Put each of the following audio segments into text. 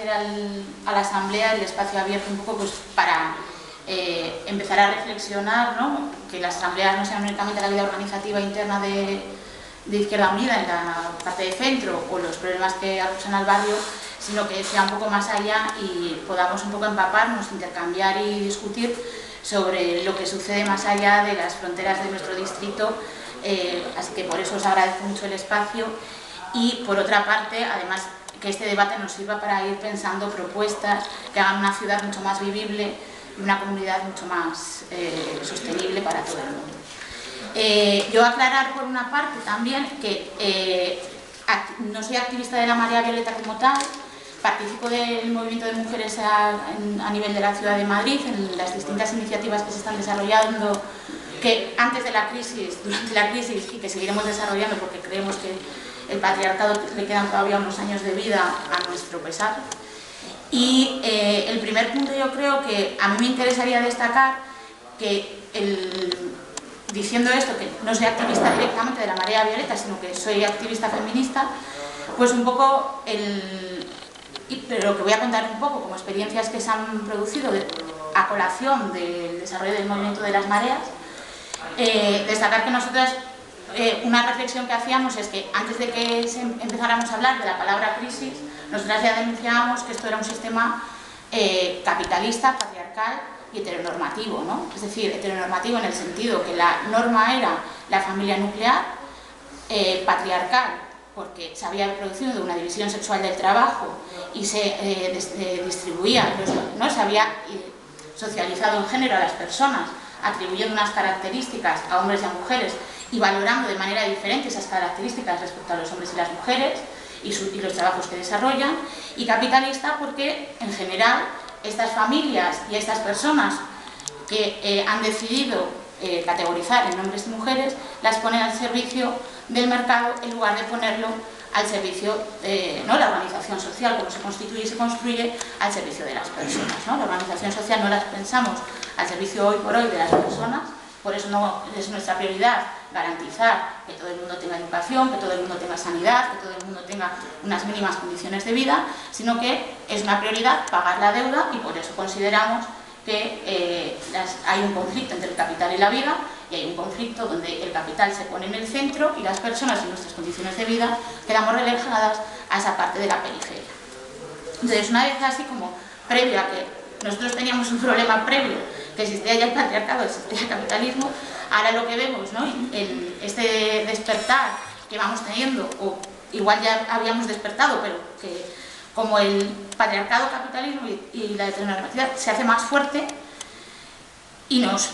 agradecer a la Asamblea el espacio abierto un poco pues, para empezar a reflexionar, ¿no? Que las asambleas no sean únicamente la vida organizativa interna de Izquierda Unida en la parte de centro o los problemas que acusan al barrio, sino que sea un poco más allá y podamos un poco empaparnos, intercambiar y discutir sobre lo que sucede más allá de las fronteras de nuestro distrito, así que por eso os agradezco mucho el espacio y por otra parte, además, que este debate nos sirva para ir pensando propuestas que hagan una ciudad mucho más vivible y una comunidad mucho más sostenible para todo el mundo. Yo aclarar por una parte también que no soy activista de la Marea Violeta como tal, participo del movimiento de mujeres a nivel de la Ciudad de Madrid, en las distintas iniciativas que se están desarrollando, que antes de la crisis, durante la crisis y que seguiremos desarrollando porque creemos que el patriarcado le quedan todavía unos años de vida a nuestro pesar. Y el primer punto yo creo que a mí me interesaría destacar que diciendo esto, que no soy activista directamente de la Marea Violeta, sino que soy activista feminista, pues un poco pero lo que voy a contar un poco como experiencias que se han producido a colación del desarrollo del movimiento de las mareas, destacar que nosotras una reflexión que hacíamos es que antes de que empezáramos a hablar de la palabra crisis, nosotras ya denunciábamos que esto era un sistema capitalista, patriarcal y heteronormativo, ¿no? Es decir, heteronormativo en el sentido que la norma era la familia nuclear, patriarcal porque se había producido una división sexual del trabajo y se distribuía, ¿no? Se había socializado en género a las personas, atribuyendo unas características a hombres y a mujeres y valorando de manera diferente esas características respecto a los hombres y las mujeres y los trabajos que desarrollan, y capitalista porque en general estas familias y estas personas que han decidido categorizar en hombres y mujeres las ponen al servicio del mercado en lugar de ponerlo al servicio, ¿no? La organización social, como se constituye y se construye, al servicio de las personas, ¿no? La organización social no las pensamos al servicio hoy por hoy de las personas, por eso no es nuestra prioridad garantizar que todo el mundo tenga educación, que todo el mundo tenga sanidad, que todo el mundo tenga unas mínimas condiciones de vida, sino que es una prioridad pagar la deuda y por eso consideramos que hay un conflicto entre el capital y la vida, y hay un conflicto donde el capital se pone en el centro y las personas en nuestras condiciones de vida quedamos relegadas a esa parte de la periferia. Entonces, una vez así como previo a que nosotros teníamos un problema previo, que existía ya el patriarcado, existía el capitalismo, ahora lo que vemos, ¿no? En este despertar que vamos teniendo, o igual ya habíamos despertado, pero que como el patriarcado, capitalismo y la heteronormatividad se hace más fuerte y nos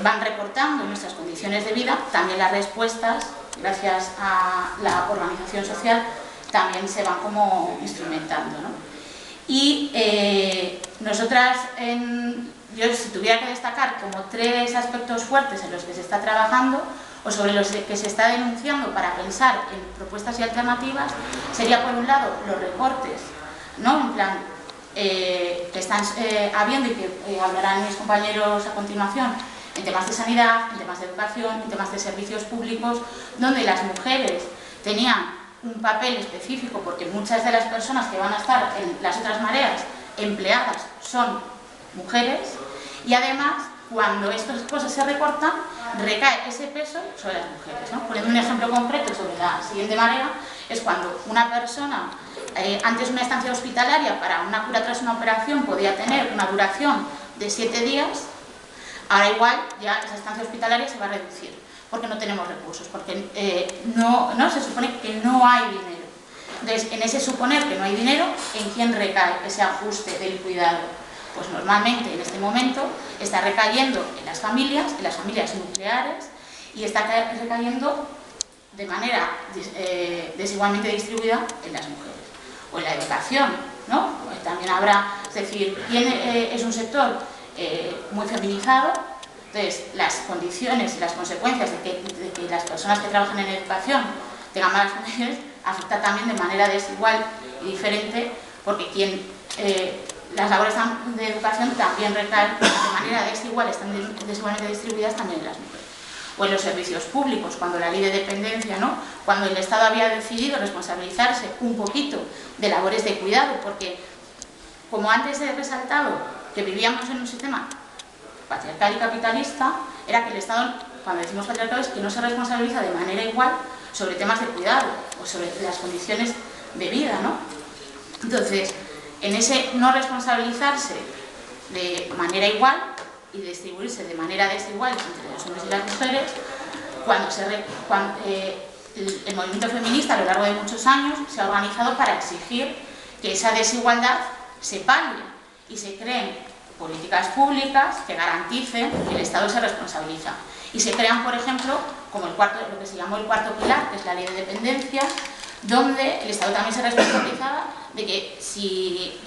van recortando nuestras condiciones de vida, también las respuestas, gracias a la organización social, también se van como instrumentando, ¿no? Y nosotras, yo si tuviera que destacar como 3 aspectos fuertes en los que se está trabajando o sobre los que se está denunciando para pensar en propuestas y alternativas, sería por un lado los recortes, ¿no? En plan, que están habiendo y que hablarán mis compañeros a continuación en temas de sanidad, en temas de educación, en temas de servicios públicos, donde las mujeres tenían un papel específico porque muchas de las personas que van a estar en las otras mareas empleadas son mujeres y además cuando estas cosas se recortan recae ese peso sobre las mujeres, ¿no? Poniendo un ejemplo concreto sobre la siguiente marea, es cuando una persona antes una estancia hospitalaria para una cura tras una operación podía tener una duración de 7 días, ahora igual ya esa estancia hospitalaria se va a reducir porque no tenemos recursos, porque no se supone que no hay dinero. Entonces, en ese suponer que no hay dinero, ¿en quién recae ese ajuste del cuidado? Pues normalmente en este momento está recayendo en las familias nucleares y está recayendo de manera desigualmente distribuida en las mujeres. O en la educación, ¿no? También habrá, es decir, es un sector muy feminizado. Entonces, las condiciones y las consecuencias de que las personas que trabajan en educación tengan malas condiciones afecta también de manera desigual y diferente, porque las labores de educación también recaen de manera desigual, están desigualmente distribuidas también en las mujeres. O en los servicios públicos, cuando la ley de dependencia, ¿no? Cuando el Estado había decidido responsabilizarse un poquito de labores de cuidado, porque como antes he resaltado, que vivíamos en un sistema patriarcal y capitalista, era que el Estado, cuando decimos patriarcal, es que no se responsabiliza de manera igual sobre temas de cuidado o sobre las condiciones de vida, ¿no? Entonces, en ese no responsabilizarse de manera igual y distribuirse de manera desigual entre los hombres y las mujeres, el movimiento feminista a lo largo de muchos años se ha organizado para exigir que esa desigualdad se palie y se creen políticas públicas que garanticen que el Estado se responsabiliza. Y se crean, por ejemplo, como lo que se llamó el cuarto pilar, que es la ley de dependencia, donde el Estado también se responsabilizaba de que si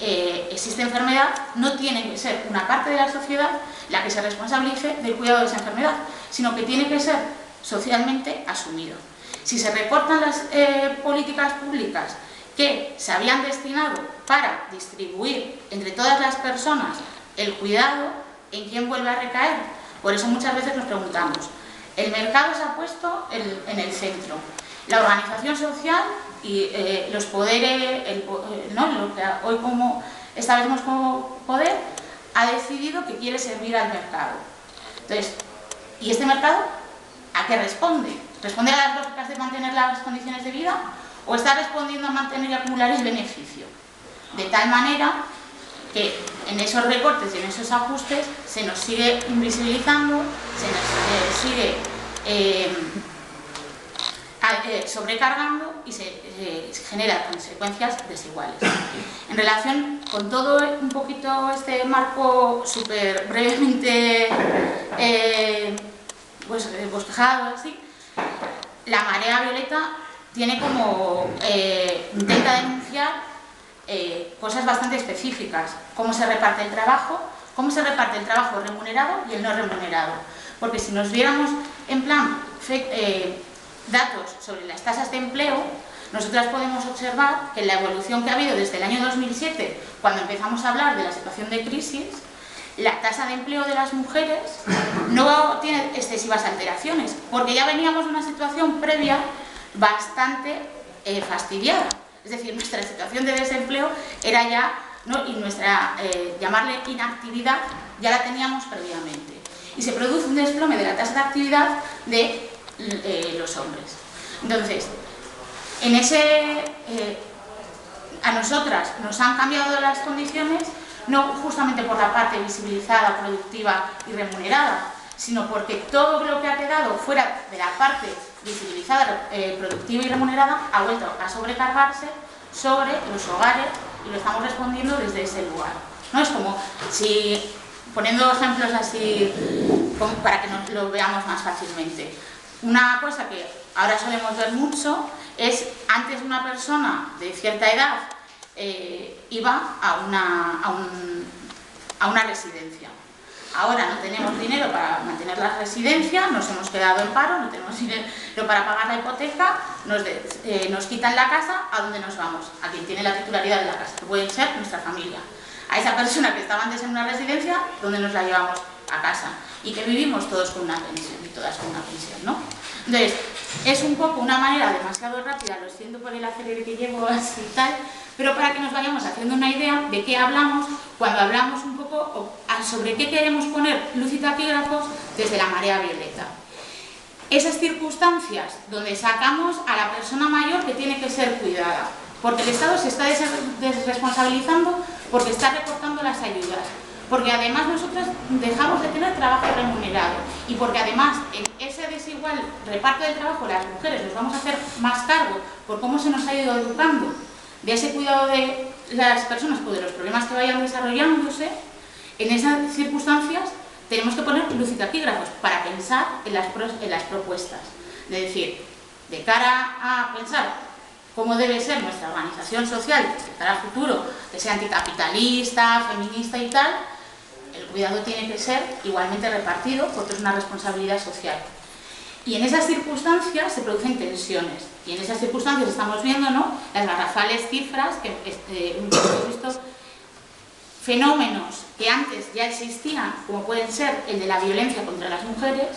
existe enfermedad, no tiene que ser una parte de la sociedad la que se responsabilice del cuidado de esa enfermedad, sino que tiene que ser socialmente asumido. Si se recortan las políticas públicas que se habían destinado para distribuir entre todas las personas el cuidado, ¿en quién vuelve a recaer? Por eso muchas veces nos preguntamos, el mercado se ha puesto en el centro, la organización social y los poderes, lo que hoy establecemos como poder, ha decidido que quiere servir al mercado. Entonces, ¿y este mercado a qué responde? ¿Responde a las lógicas de mantener las condiciones de vida o está respondiendo a mantener y acumular el beneficio? De tal manera que en esos recortes y en esos ajustes se nos sigue invisibilizando, se nos sigue sobrecargando y se generan consecuencias desiguales. En relación con todo un poquito este marco súper brevemente bosquejado, así, la marea violeta tiene como intenta denunciar cosas bastante específicas, cómo se reparte el trabajo remunerado y el no remunerado, porque si nos viéramos en plan datos sobre las tasas de empleo, nosotras podemos observar que la evolución que ha habido desde el año 2007, cuando empezamos a hablar de la situación de crisis, la tasa de empleo de las mujeres no tiene excesivas alteraciones, porque ya veníamos de una situación previa bastante fastidiada. Es decir, nuestra situación de desempleo era ya, ¿no? Y nuestra, llamarle inactividad, ya la teníamos previamente. Y se produce un desplome de la tasa de actividad de los hombres. Entonces, a nosotras nos han cambiado las condiciones, no justamente por la parte visibilizada, productiva y remunerada, sino porque todo lo que ha quedado fuera de la parte visibilizada, productiva y remunerada ha vuelto a sobrecargarse sobre los hogares y lo estamos respondiendo desde ese lugar, ¿no? Es como si, poniendo ejemplos así para que nos lo veamos más fácilmente, una cosa que ahora solemos ver mucho es, antes una persona de cierta edad iba a una residencia. Ahora no tenemos dinero para mantener la residencia, nos hemos quedado en paro, no tenemos dinero para pagar la hipoteca, nos quitan la casa. ¿A dónde nos vamos? A quien tiene la titularidad de la casa, que puede ser nuestra familia. A esa persona que estaba antes en una residencia, ¿dónde nos la llevamos? A casa. Y que vivimos todos con una pensión y todas con una pensión, ¿no? Entonces, es un poco una manera demasiado rápida, lo siento por el acelere que llevo así y tal, pero para que nos vayamos haciendo una idea de qué hablamos cuando hablamos un poco sobre qué queremos poner luz y taquígrafos desde la marea violeta. Esas circunstancias donde sacamos a la persona mayor que tiene que ser cuidada, porque el Estado se está desresponsabilizando, porque está recortando las ayudas, porque además nosotros dejamos de tener trabajo remunerado y porque además en ese desigual reparto del trabajo las mujeres nos vamos a hacer más cargo por cómo se nos ha ido educando de ese cuidado de las personas o de los problemas que vayan desarrollándose. En esas circunstancias tenemos que poner luz y taquígrafos para pensar en las propuestas, es decir, de cara a pensar cómo debe ser nuestra organización social de cara al futuro, que sea anticapitalista, feminista y tal. El cuidado tiene que ser igualmente repartido porque es una responsabilidad social. Y en esas circunstancias se producen tensiones. Y en esas circunstancias estamos viendo, ¿no?, las garrafales cifras que hemos visto, fenómenos que antes ya existían, como pueden ser el de la violencia contra las mujeres,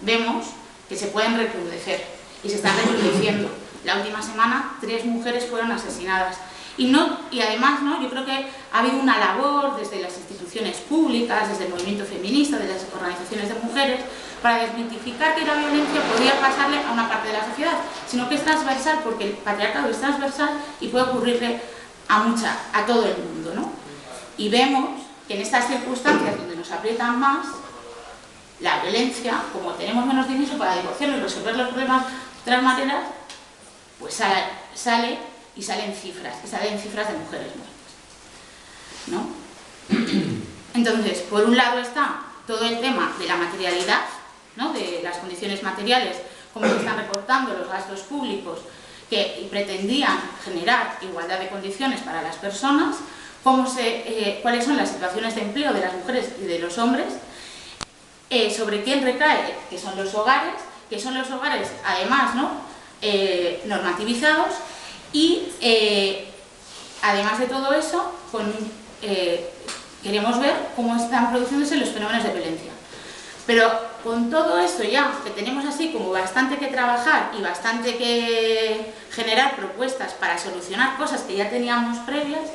vemos que se pueden recrudecer y se están recrudeciendo. La última semana 3 mujeres fueron asesinadas. Y además, ¿no?, yo creo que ha habido una labor desde las instituciones públicas, desde el movimiento feminista, de las organizaciones de mujeres, para desmitificar que la violencia podía pasarle a una parte de la sociedad, sino que es transversal, porque el patriarcado es transversal y puede ocurrirle a todo el mundo, ¿no? Y vemos que en estas circunstancias donde nos aprietan más, la violencia, como tenemos menos dinero para divorciarnos y resolver los problemas de otras maneras, pues salen cifras de mujeres muertas, ¿no? Entonces, por un lado está todo el tema de la materialidad, ¿no?, de las condiciones materiales, cómo se están recortando los gastos públicos que pretendían generar igualdad de condiciones para las personas, cuáles son las situaciones de empleo de las mujeres y de los hombres, sobre quién recae, que son los hogares, además, ¿no?, normativizados, y además de todo eso, queremos ver cómo están produciéndose los fenómenos de violencia. Pero con todo esto ya, que tenemos así como bastante que trabajar y bastante que generar propuestas para solucionar cosas que ya teníamos previas,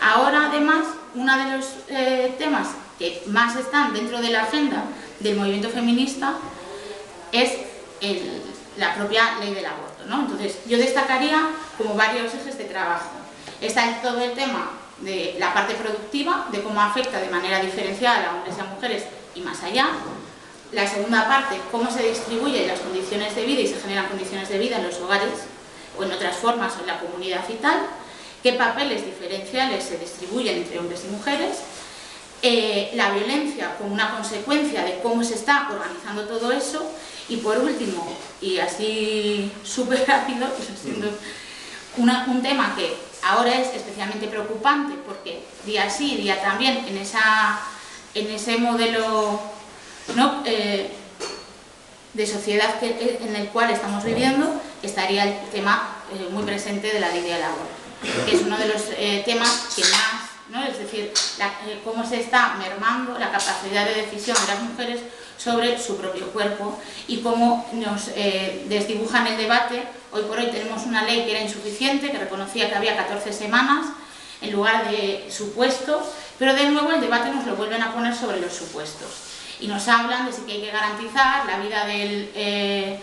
ahora además uno de los temas que más están dentro de la agenda del movimiento feminista es la propia ley del aborto, ¿no? Entonces yo destacaría como varios ejes de trabajo. Está todo el tema de la parte productiva, de cómo afecta de manera diferenciada a hombres y a mujeres y más allá. La segunda parte, cómo se distribuyen las condiciones de vida y se generan condiciones de vida en los hogares o en otras formas o en la comunidad y tal. Qué papeles diferenciales se distribuyen entre hombres y mujeres. La violencia como una consecuencia de cómo se está organizando todo eso. Y por último, y así súper rápido, un tema que ahora es especialmente preocupante porque día sí, día también, en ese modelo, ¿no?, de sociedad en el cual estamos viviendo, estaría el tema muy presente de la ley del aborto, que es uno de los temas que más, ¿no?, es decir, cómo se está mermando la capacidad de decisión de las mujeres sobre su propio cuerpo y cómo nos desdibujan el debate. Hoy por hoy tenemos una ley que era insuficiente, que reconocía que había 14 semanas en lugar de supuestos, pero de nuevo el debate nos lo vuelven a poner sobre los supuestos y nos hablan de si que hay que garantizar la vida del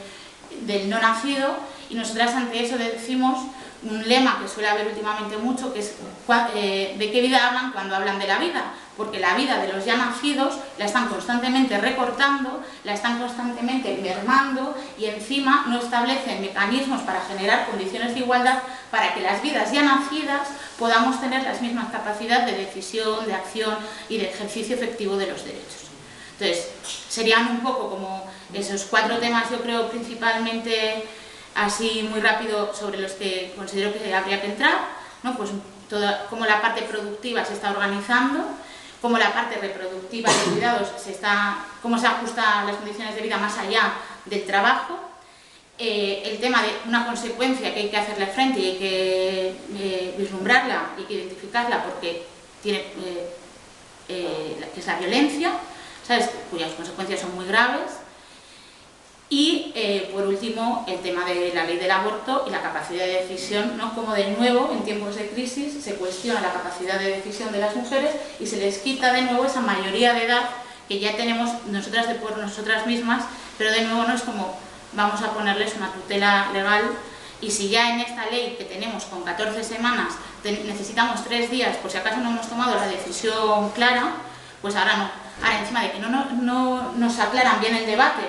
no nacido, y nosotras ante eso decimos un lema que suele haber últimamente mucho, que es ¿de qué vida hablan cuando hablan de la vida? Porque la vida de los ya nacidos la están constantemente recortando, la están constantemente mermando y encima no establecen mecanismos para generar condiciones de igualdad para que las vidas ya nacidas podamos tener las mismas capacidades de decisión, de acción y de ejercicio efectivo de los derechos. Entonces, serían un poco como esos 4 temas, yo creo, principalmente así muy rápido, sobre los que considero que habría que entrar, ¿no? Pues cómo la parte productiva se está organizando, cómo la parte reproductiva de cuidados cómo se ajusta a las condiciones de vida más allá del trabajo, el tema de una consecuencia que hay que hacerle frente y hay que vislumbrarla y hay que identificarla porque que es la violencia, ¿sabes?, cuyas consecuencias son muy graves. Y por último, el tema de la ley del aborto y la capacidad de decisión, ¿no?, como de nuevo en tiempos de crisis se cuestiona la capacidad de decisión de las mujeres y se les quita de nuevo esa mayoría de edad que ya tenemos nosotras por nosotras mismas, pero de nuevo no es como vamos a ponerles una tutela legal. Y si ya en esta ley que tenemos con 14 semanas necesitamos 3 días por si acaso no hemos tomado la decisión clara, pues ahora no. Ahora, encima de que no nos aclaran bien el debate,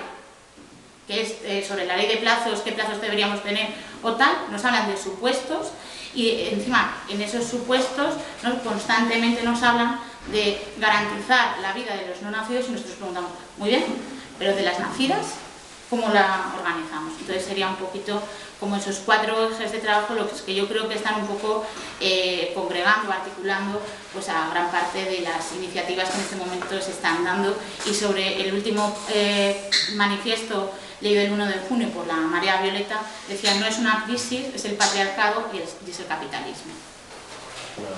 que es sobre la ley de plazos, qué plazos deberíamos tener o tal, nos hablan de supuestos y encima en esos supuestos constantemente nos hablan de garantizar la vida de los no nacidos y nosotros preguntamos, muy bien, pero de las nacidas, ¿cómo la organizamos? Entonces sería un poquito como esos 4 ejes de trabajo los que yo creo que están un poco congregando, articulando pues a gran parte de las iniciativas que en este momento se están dando. Y sobre el último manifiesto leído el 1 de junio por la Marea Violeta, decía, no es una crisis, es el patriarcado y es el capitalismo. Bueno,